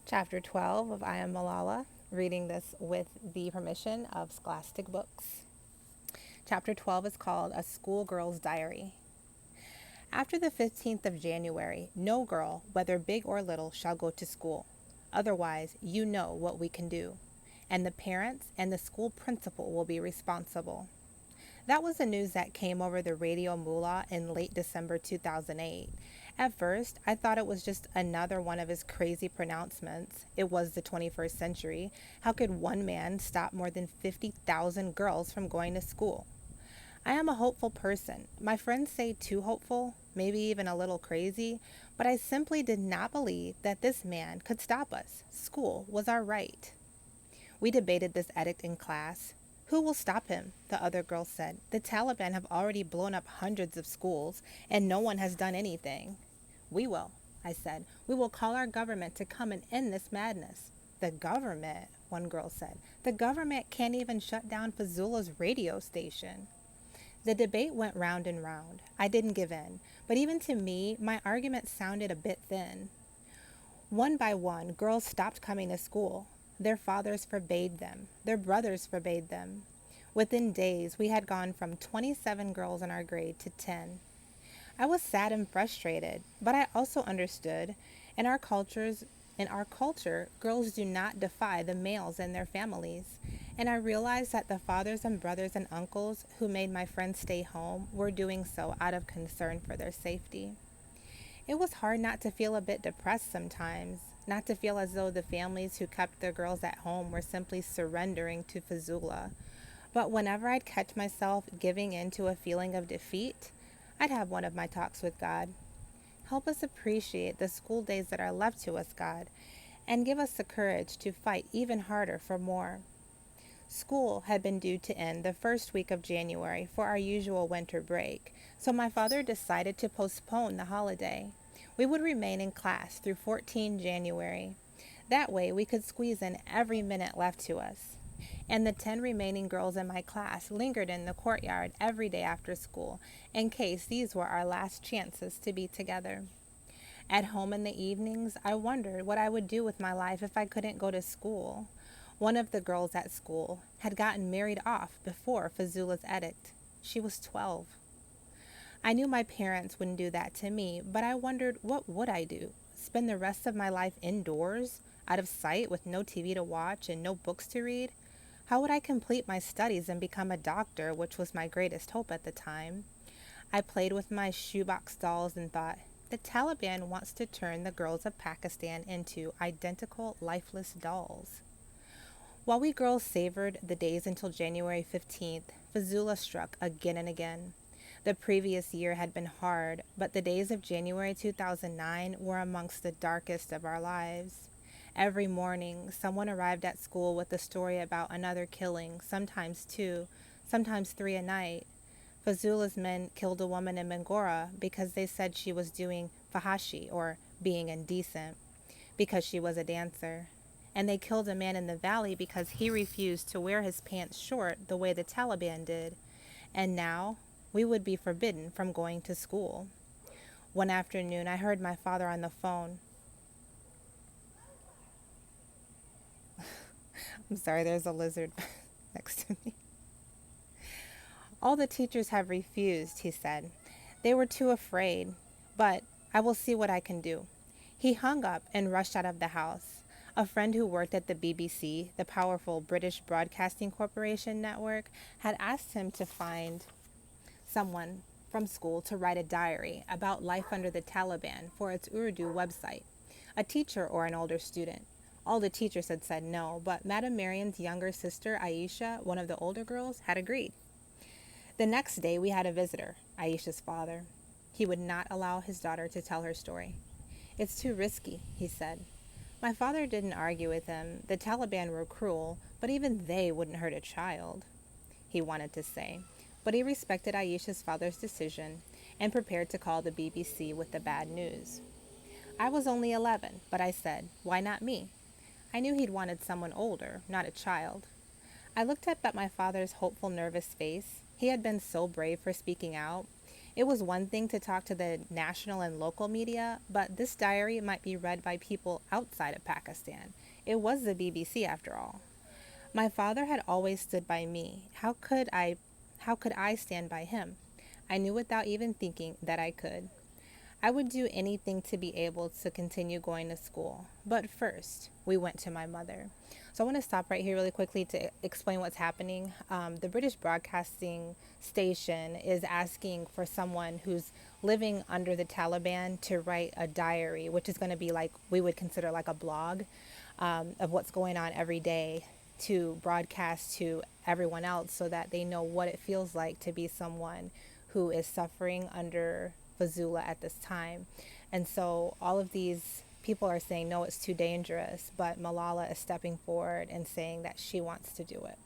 Chapter 12 of I Am Malala, reading this with the permission of Scholastic Books. Chapter 12 is called A Schoolgirl's Diary. After the 15th of January, no girl, whether big or little, shall go to school. Otherwise, you know what we can do. And the parents and the school principal will be responsible. That was the news that came over the radio Mullah in late December 2008. At first, I thought it was just another one of his crazy pronouncements. It was the 21st century. How could one man stop more than 50,000 girls from going to school? I am a hopeful person. My friends say too hopeful, maybe even a little crazy, but I simply did not believe that this man could stop us. School was our right. We debated this edict in class. Who will stop him? The other girls said. The Taliban have already blown up hundreds of schools, and no one has done anything. We will, I said. We will call our government to come and end this madness. The government, one girl said. The government can't even shut down Fazula's radio station. The debate went round and round. I didn't give in, but even to me, my argument sounded a bit thin. One by one, girls stopped coming to school. Their fathers forbade them. Their brothers forbade them. Within days, we had gone from 27 girls in our grade to 10. I was sad and frustrated, but I also understood. In our culture, girls do not defy the males and their families. And I realized that the fathers and brothers and uncles who made my friends stay home were doing so out of concern for their safety. It was hard not to feel a bit depressed sometimes, not to feel as though the families who kept their girls at home were simply surrendering to Fazula. But whenever I'd catch myself giving in to a feeling of defeat, I'd have one of my talks with God. Help us appreciate the school days that are left to us, God, and give us the courage to fight even harder for more. School had been due to end the first week of January for our usual winter break, so my father decided to postpone the holiday. We would remain in class through 14 January. That way we could squeeze in every minute left to us. And the 10 remaining girls in my class lingered in the courtyard every day after school, in case these were our last chances to be together. At home in the evenings, I wondered what I would do with my life if I couldn't go to school. One of the girls at school had gotten married off before Fazula's edict. She was 12. I knew my parents wouldn't do that to me, but I wondered, what would I do? Spend the rest of my life indoors, out of sight, with no TV to watch and no books to read? How would I complete my studies and become a doctor, which was my greatest hope at the time? I played with my shoebox dolls and thought, the Taliban wants to turn the girls of Pakistan into identical, lifeless dolls. While we girls savored the days until January 15th, Fazula struck again and again. The previous year had been hard, but the days of January 2009 were amongst the darkest of our lives. Every morning, someone arrived at school with a story about another killing, sometimes two, sometimes three a night. Fazula's men killed a woman in Bangora because they said she was doing fahashi, or being indecent, because she was a dancer. And they killed a man in the valley because he refused to wear his pants short the way the Taliban did. And now, we would be forbidden from going to school. One afternoon, I heard my father on the phone. I'm sorry, there's a lizard next to me. All the teachers have refused, he said. They were too afraid, but I will see what I can do. He hung up and rushed out of the house. A friend who worked at the BBC, the powerful British Broadcasting Corporation network, had asked him to find someone from school to write a diary about life under the Taliban for its Urdu website, a teacher or an older student. All the teachers had said no, but Madame Marian's younger sister, Aisha, one of the older girls, had agreed. The next day we had a visitor, Aisha's father. He would not allow his daughter to tell her story. It's too risky, he said. My father didn't argue with him. The Taliban were cruel, but even they wouldn't hurt a child, he wanted to say. But he respected Aisha's father's decision and prepared to call the BBC with the bad news. I was only 11, but I said, why not me? I knew he'd wanted someone older, not a child. I looked up at my father's hopeful, nervous face. He had been so brave for speaking out. It was one thing to talk to the national and local media, but this diary might be read by people outside of Pakistan. It was the BBC after all. My father had always stood by me. How could I stand by him? I knew without even thinking that I could. I would do anything to be able to continue going to school. But first, we went to my mother. So I want to stop right here really quickly to explain what's happening. The British Broadcasting Station is asking for someone who's living under the Taliban to write a diary, which is going to be like we would consider like a blog of what's going on every day, to broadcast to everyone else so that they know what it feels like to be someone who is suffering under Fazula at this time. And so all of these people are saying, no, it's too dangerous, but Malala is stepping forward and saying that she wants to do it.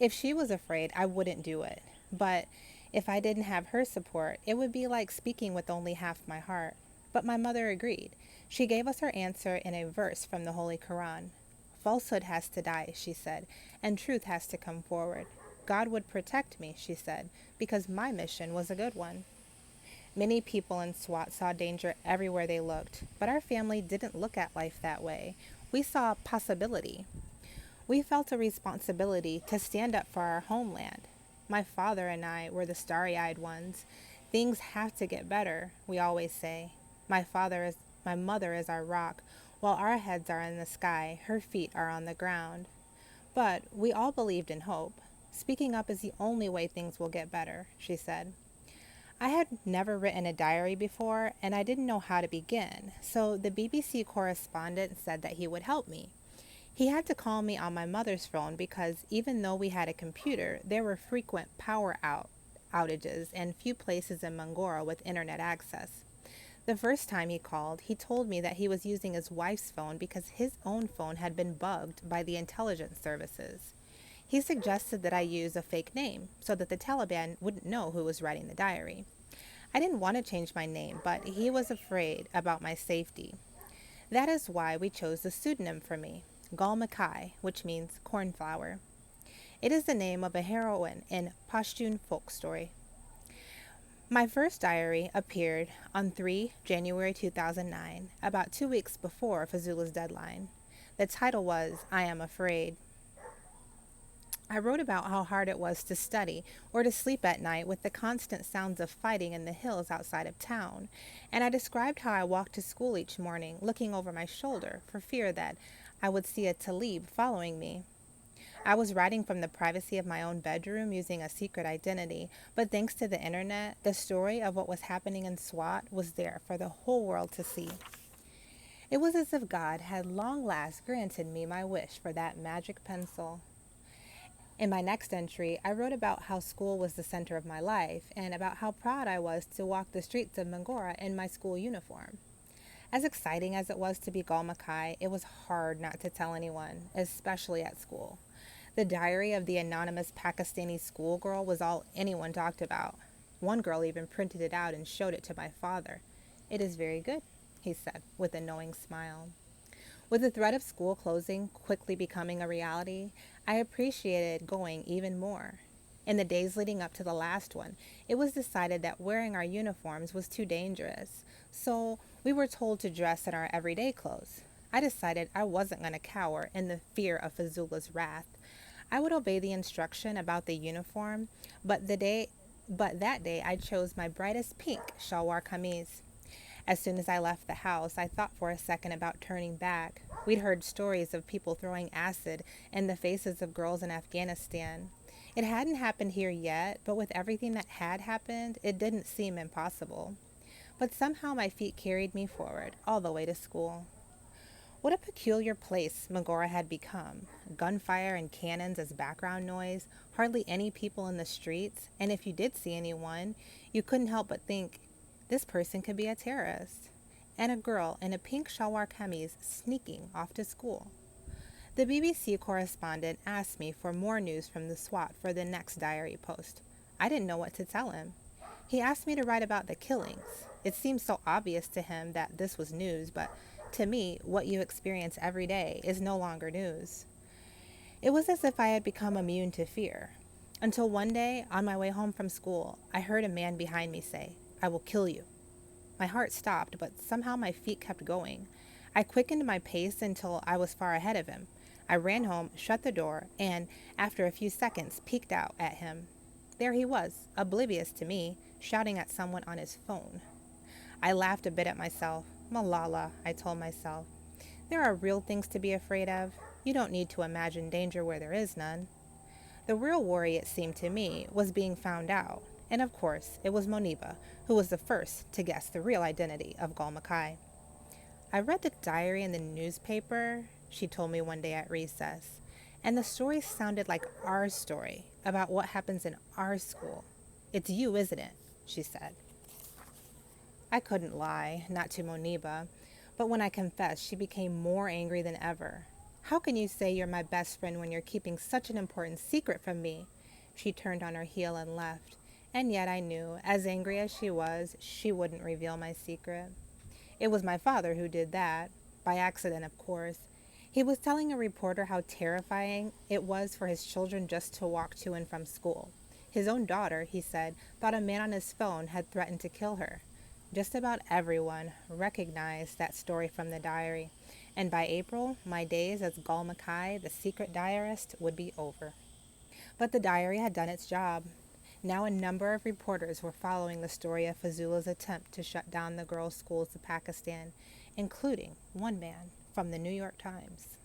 If she was afraid, I wouldn't do it. But if I didn't have her support, it would be like speaking with only half my heart. But my mother agreed. She gave us her answer in a verse from the Holy Quran. Falsehood has to die, she said, and truth has to come forward. God would protect me, she said, because my mission was a good one. Many people in SWAT saw danger everywhere they looked, but our family didn't look at life that way. We saw possibility. We felt a responsibility to stand up for our homeland. My father and I were the starry-eyed ones. Things have to get better, we always say. My mother is our rock. While our heads are in the sky, her feet are on the ground. But we all believed in hope. Speaking up is the only way things will get better, she said. I had never written a diary before, and I didn't know how to begin, so the BBC correspondent said that he would help me. He had to call me on my mother's phone because even though we had a computer, there were frequent power outages and few places in Mangora with internet access. The first time he called, he told me that he was using his wife's phone because his own phone had been bugged by the intelligence services. He suggested that I use a fake name so that the Taliban wouldn't know who was writing the diary. I didn't want to change my name, but he was afraid about my safety. That is why we chose the pseudonym for me, Gul Makai, which means cornflower. It is the name of a heroine in Pashtun folk story. My first diary appeared on 3 January 2009, about 2 weeks before Fazula's deadline. The title was I Am Afraid. I wrote about how hard it was to study or to sleep at night with the constant sounds of fighting in the hills outside of town, and I described how I walked to school each morning looking over my shoulder for fear that I would see a Talib following me. I was writing from the privacy of my own bedroom using a secret identity, but thanks to the internet, the story of what was happening in SWAT was there for the whole world to see. It was as if God had long last granted me my wish for that magic pencil. In my next entry, I wrote about how school was the center of my life and about how proud I was to walk the streets of Mangora in my school uniform. As exciting as it was to be Gul Makai, it was hard not to tell anyone, especially at school. The diary of the anonymous Pakistani schoolgirl was all anyone talked about. One girl even printed it out and showed it to my father. "It is very good," he said, with a knowing smile. With the threat of school closing quickly becoming a reality, I appreciated going even more. In the days leading up to the last one, it was decided that wearing our uniforms was too dangerous, so we were told to dress in our everyday clothes. I decided I wasn't going to cower in the fear of Fazula's wrath. I would obey the instruction about the uniform, but that day I chose my brightest pink shalwar kameez. As soon as I left the house, I thought for a second about turning back. We'd heard stories of people throwing acid in the faces of girls in Afghanistan. It hadn't happened here yet, but with everything that had happened, it didn't seem impossible. But somehow my feet carried me forward, all the way to school. What a peculiar place Mangora had become. Gunfire and cannons as background noise, hardly any people in the streets, and if you did see anyone, you couldn't help but think, this person could be a terrorist. And a girl in a pink shalwar kameez sneaking off to school. The BBC correspondent asked me for more news from the SWAT for the next diary post. I didn't know what to tell him. He asked me to write about the killings. It seemed so obvious to him that this was news, but to me, what you experience every day is no longer news. It was as if I had become immune to fear. Until one day, on my way home from school, I heard a man behind me say, "I will kill you." My heart stopped, but somehow my feet kept going. I quickened my pace until I was far ahead of him. I ran home, shut the door, and, after a few seconds, peeked out at him. There he was, oblivious to me, shouting at someone on his phone. I laughed a bit at myself. "Malala," I told myself. "There are real things to be afraid of. You don't need to imagine danger where there is none." The real worry, it seemed to me, was being found out. And of course, it was Moniba, who was the first to guess the real identity of Gul Mackay. "I read the diary in the newspaper," she told me one day at recess, "and the story sounded like our story, about what happens in our school. It's you, isn't it?" she said. I couldn't lie, not to Moniba, but when I confessed, she became more angry than ever. "How can you say you're my best friend when you're keeping such an important secret from me?" She turned on her heel and left. And yet I knew, as angry as she wouldn't reveal my secret. It was my father who did that, by accident, of course. He was telling a reporter how terrifying it was for his children just to walk to and from school. His own daughter, he said, thought a man on his phone had threatened to kill her. Just about everyone recognized that story from the diary, and by April, my days as Gul Mackay, the secret diarist, would be over. But the diary had done its job. Now a number of reporters were following the story of Fazula's attempt to shut down the girls' schools of Pakistan, including one man from the New York Times.